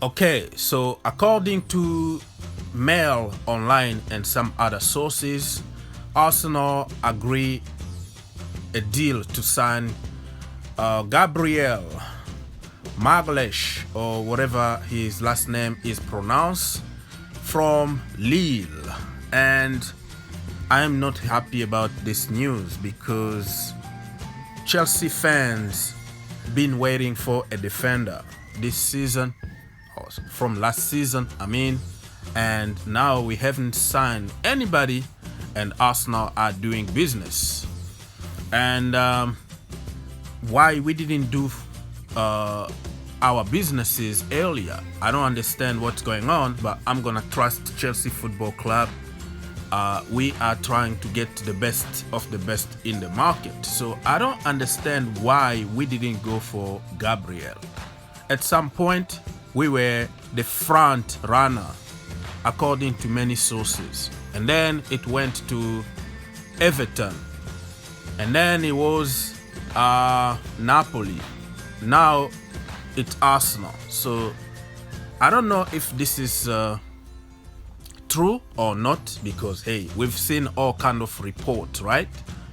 Okay, so according to Mail Online and some other sources, Arsenal agree a deal to sign Gabriel Magalhaes, or whatever his last name is pronounced, from Lille. And I'm not happy about this news because Chelsea fans been waiting for a defender this season, or from last season I mean, and now we haven't signed anybody, and Arsenal are doing business. And why we didn't do our businesses earlier, I don't understand what's going on, but I'm gonna trust Chelsea Football Club. We are trying to get the best of the best in the market, so I don't understand why we didn't go for Gabriel. At some point we were the front runner according to many sources, and then it went to Everton, and then it was Napoli. Now it's Arsenal. So I don't know if this is true or not, because hey, we've seen all kind of reports, right?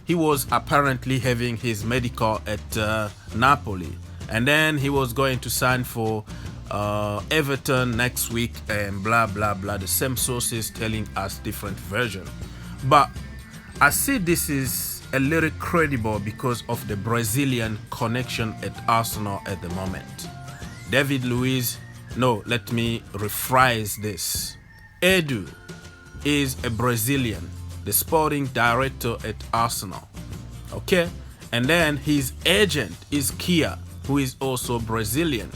He was apparently having his medical at Napoli, and then he was going to sign for Everton next week, and blah blah blah. The same sources telling us different version, but I see this is a little credible because of the Brazilian connection at Arsenal at the moment. David Luiz, no, let me rephrase this. Edu is a Brazilian, the sporting director at Arsenal. Okay, and then his agent is Kia, who is also Brazilian,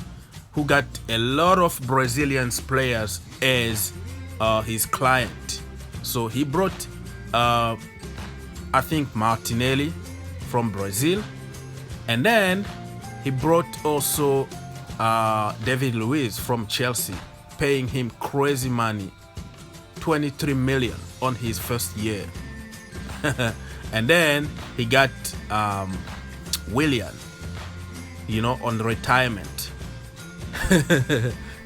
who got a lot of Brazilian players as his client. So he brought I think Martinelli from Brazil, and then he brought also David Luiz from Chelsea, paying him crazy money, 23 million on his first year. And then he got Willian, on retirement.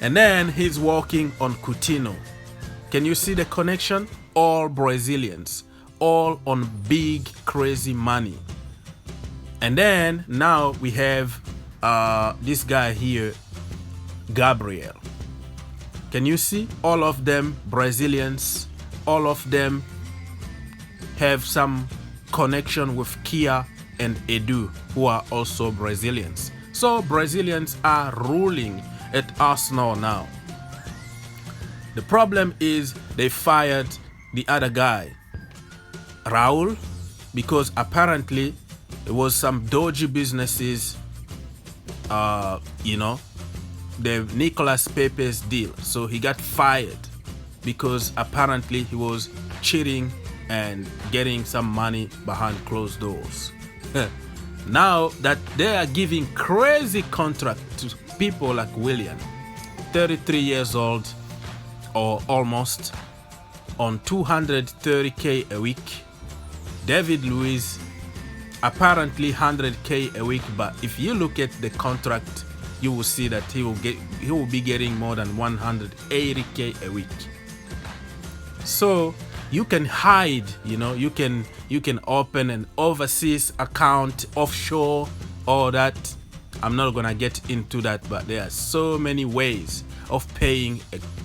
And then he's working on Coutinho. Can you see the connection? All Brazilians, all on big crazy money. And then now we have this guy here, Gabriel. Can you see? All of them Brazilians, all of them have some connection with Kia and Edu, who are also Brazilians. So Brazilians are ruling at Arsenal now. The problem is they fired the other guy, Raul, because apparently it was some dodgy businesses, the Nicolas Pepe's deal. So he got fired because apparently he was cheating and getting some money behind closed doors. Now that they are giving crazy contract to people like William, 33 years old or almost, on 230k a week. David Luiz apparently 100k a week, but if you look at the contract, you will see that he will be getting more than 180k a week. So you can hide, you can open an overseas account offshore, all that. I'm not gonna get into that, but there are so many ways of paying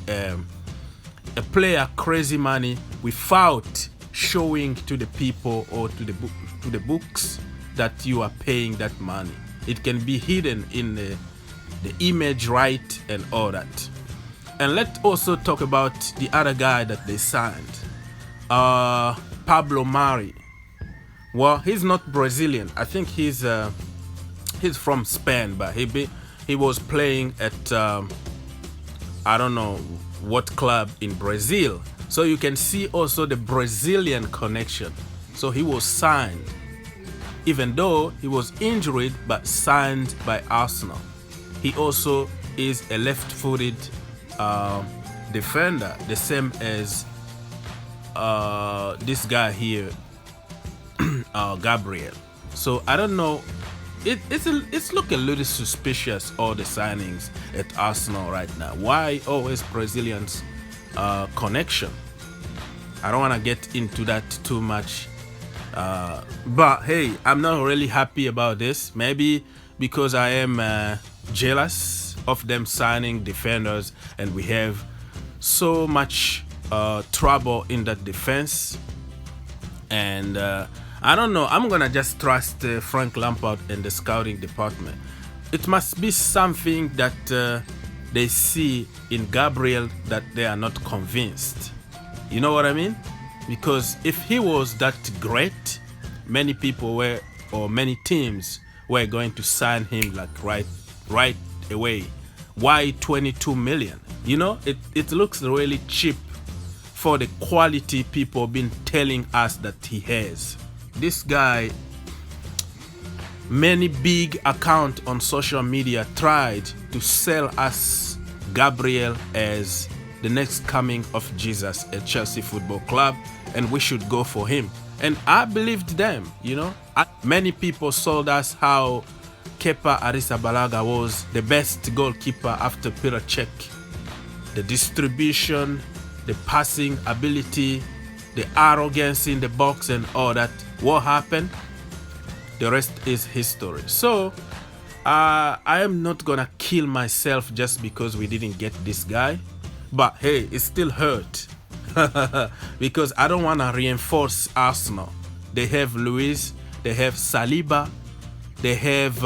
a player crazy money without showing to the people or to the books that you are paying that money. It can be hidden in the image right and all that. And let's also talk about the other guy that they signed, Pablo Mari. Well, he's not Brazilian. I think he's from Spain, but he was playing at I don't know what club in Brazil. So you can see also the Brazilian connection. So he was signed, even though he was injured, but signed by Arsenal. He also is a left-footed defender, the same as this guy here, Gabriel. So I don't know it's looking a little suspicious, all the signings at Arsenal right now. Why always Brazilians connection? I don't want to get into that too much. But hey, I'm not really happy about this. Maybe because I am jealous of them signing defenders, and we have so much trouble in that defense. And I don't know. I'm gonna just trust Frank Lampard and the scouting department. It must be something that they see in Gabriel that they are not convinced. You know what I mean? Because if he was that great, many people were, or many teams were going to sign him like right away. Why 22 million? You know, it looks really cheap for the quality people been telling us that he has. This guy, many big accounts on social media tried to sell us Gabriel as the next coming of Jesus at Chelsea Football Club, and we should go for him. And I believed them, you know. Many people sold us how Kepa Arrizabalaga was the best goalkeeper after Peter Cech. The distribution, the passing ability, the arrogance in the box and all that. What happened? The rest is history. So I am not gonna kill myself just because we didn't get this guy. But hey, it still hurt. Because I don't want to reinforce Arsenal. They have Luis, they have Saliba, they have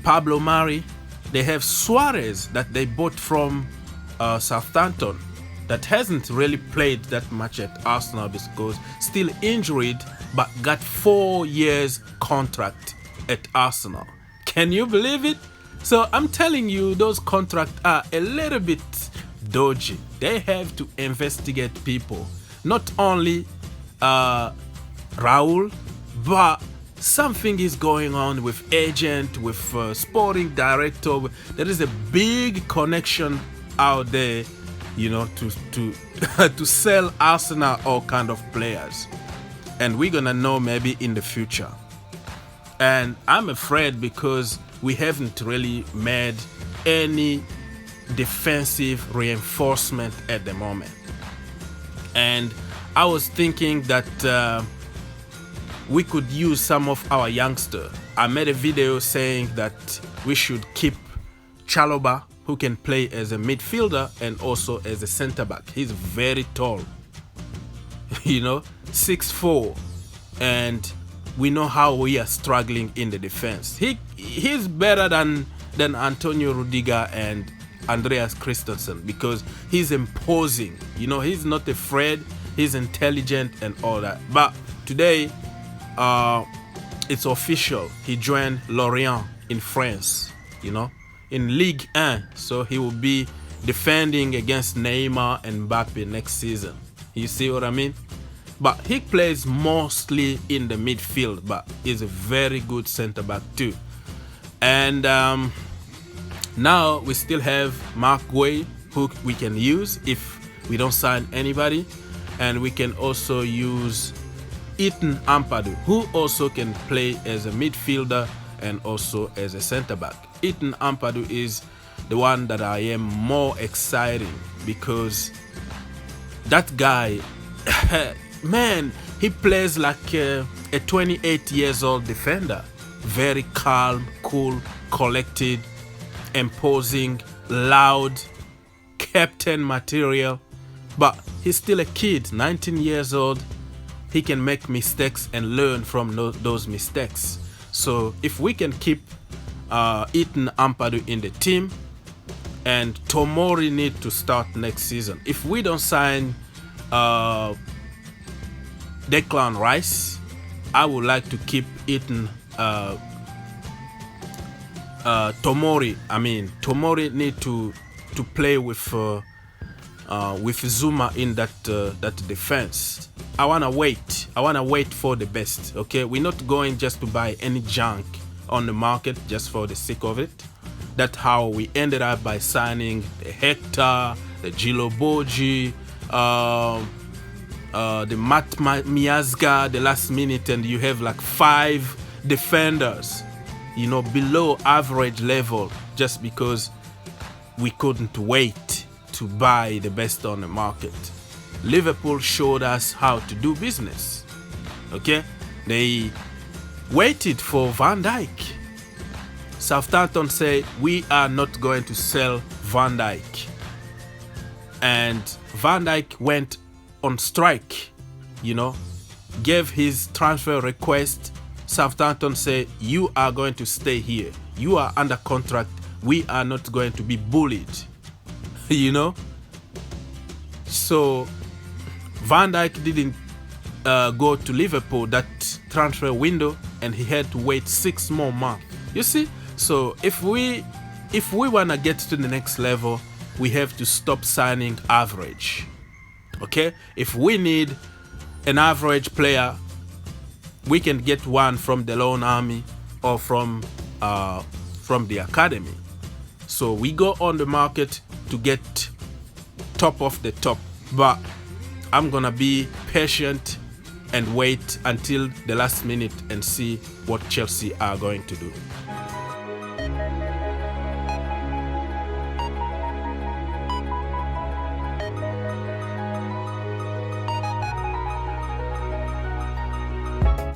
Pablo Mari, they have Suarez that they bought from Southampton, that hasn't really played that much at Arsenal because still injured, but got 4 years contract at Arsenal. Can you believe it? So I'm telling you, those contracts are a little bit dodgy. They have to investigate people, not only Raul, but something is going on with agent, with sporting director. There is a big connection out there, you know, to to sell Arsenal all kind of players, and we're gonna know maybe in the future. And I'm afraid because we haven't really made any defensive reinforcement at the moment. And I was thinking that we could use some of our youngsters. I made a video saying that we should keep Chalobah, who can play as a midfielder and also as a center back. He's very tall, you know, 6'4", and we know how we are struggling in the defense. He's better than Antonio Rudiger and Andreas Christensen because he's imposing. You know, he's not afraid. He's intelligent and all that. But today, it's official. He joined Lorient in France. You know, in Ligue 1. So he will be defending against Neymar and Mbappe next season. You see what I mean? But he plays mostly in the midfield, but he's a very good center back too. And now we still have Mark Guay, who we can use if we don't sign anybody. And we can also use Ethan Ampadu, who also can play as a midfielder and also as a center back. Ethan Ampadu is the one that I am more excited because that guy, man, he plays like a 28 years old defender. Very calm, cool, collected, imposing, loud, captain material. But he's still a kid, 19 years old. He can make mistakes and learn from those mistakes. So if we can keep Ethan Ampadu in the team, and Tomori need to start next season. If we don't sign Declan Rice, I would like to keep Ethan Tomori. I mean, Tomori need to play with Zuma in that defense. I wanna wait. I wanna wait for the best. Okay, we're not going just to buy any junk on the market just for the sake of it. That's how we ended up by signing the Hector, the Giloboji, the Matt Miazga the last minute, and you have like 5 defenders, you know, below average level, just because we couldn't wait to buy the best on the market. Liverpool showed us how to do business. Okay, they waited for Van Dijk. Southampton said, we are not going to sell Van Dijk. And Van Dijk went on strike, you know, gave his transfer request. Southampton said, you are going to stay here. You are under contract. We are not going to be bullied, you know. So Van Dijk didn't go to Liverpool that transfer window, and he had to wait 6 more months. You see? So if we want to get to the next level, we have to stop signing average. Okay? If we need an average player, we can get one from the loan army or from the academy. So we go on the market to get top of the top. But I'm gonna be patient and wait until the last minute and see what Chelsea are going to do.